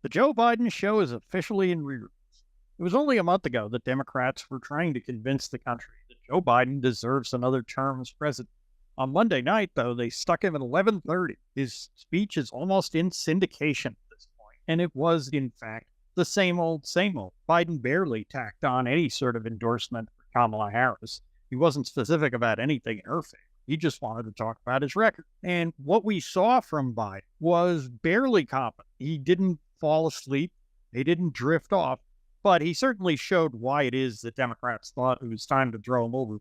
The Joe Biden show is officially in reruns. It was only a month ago that Democrats were trying to convince the country that Joe Biden deserves another term as president. On Monday night, though, they stuck him at 11:30. His speech is almost in syndication at this point, and it was, in fact, the same old, same old. Biden barely tacked on any sort of endorsement for Kamala Harris. He wasn't specific about anything in her favor. He just wanted to talk about his record. And what we saw from Biden was barely competent. He didn't fall asleep. He didn't drift off, but he certainly showed why it is that Democrats thought it was time to throw him overboard.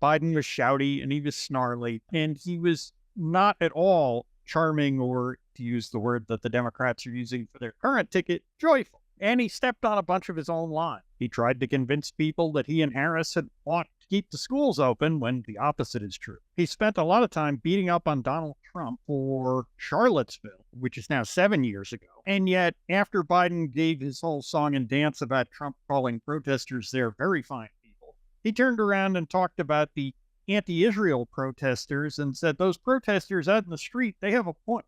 Biden was shouty and he was snarly, and he was not at all charming or, to use the word that the Democrats are using for their current ticket, joyful. And he stepped on a bunch of his own line. He tried to convince people that he and Harris had fought to keep the schools open when the opposite is true. He spent a lot of time beating up on Donald Trump for Charlottesville, which is now 7 years ago. And yet, after Biden gave his whole song and dance about Trump calling protesters there very fine people, he turned around and talked about the anti-Israel protesters and said those protesters out in the street, they have a point.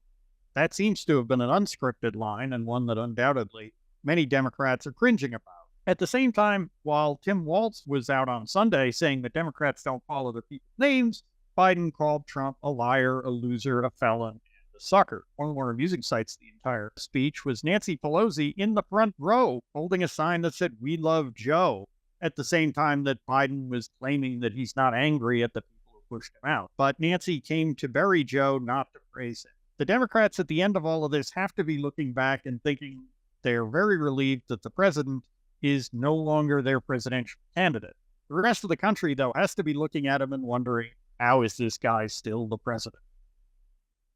That seems to have been an unscripted line, and one that undoubtedly many Democrats are cringing about. At the same time, while Tim Walz was out on Sunday saying that Democrats don't call other people's names, Biden called Trump a liar, a loser, a felon, and a sucker. One of the more amusing sights of the entire speech was Nancy Pelosi in the front row holding a sign that said, "We love Joe," at the same time that Biden was claiming that he's not angry at the people who pushed him out. But Nancy came to bury Joe, not to praise him. The Democrats at the end of all of this have to be looking back and thinking they're very relieved that the president is no longer their presidential candidate. The rest of the country, though, has to be looking at him and wondering, how is this guy still the president?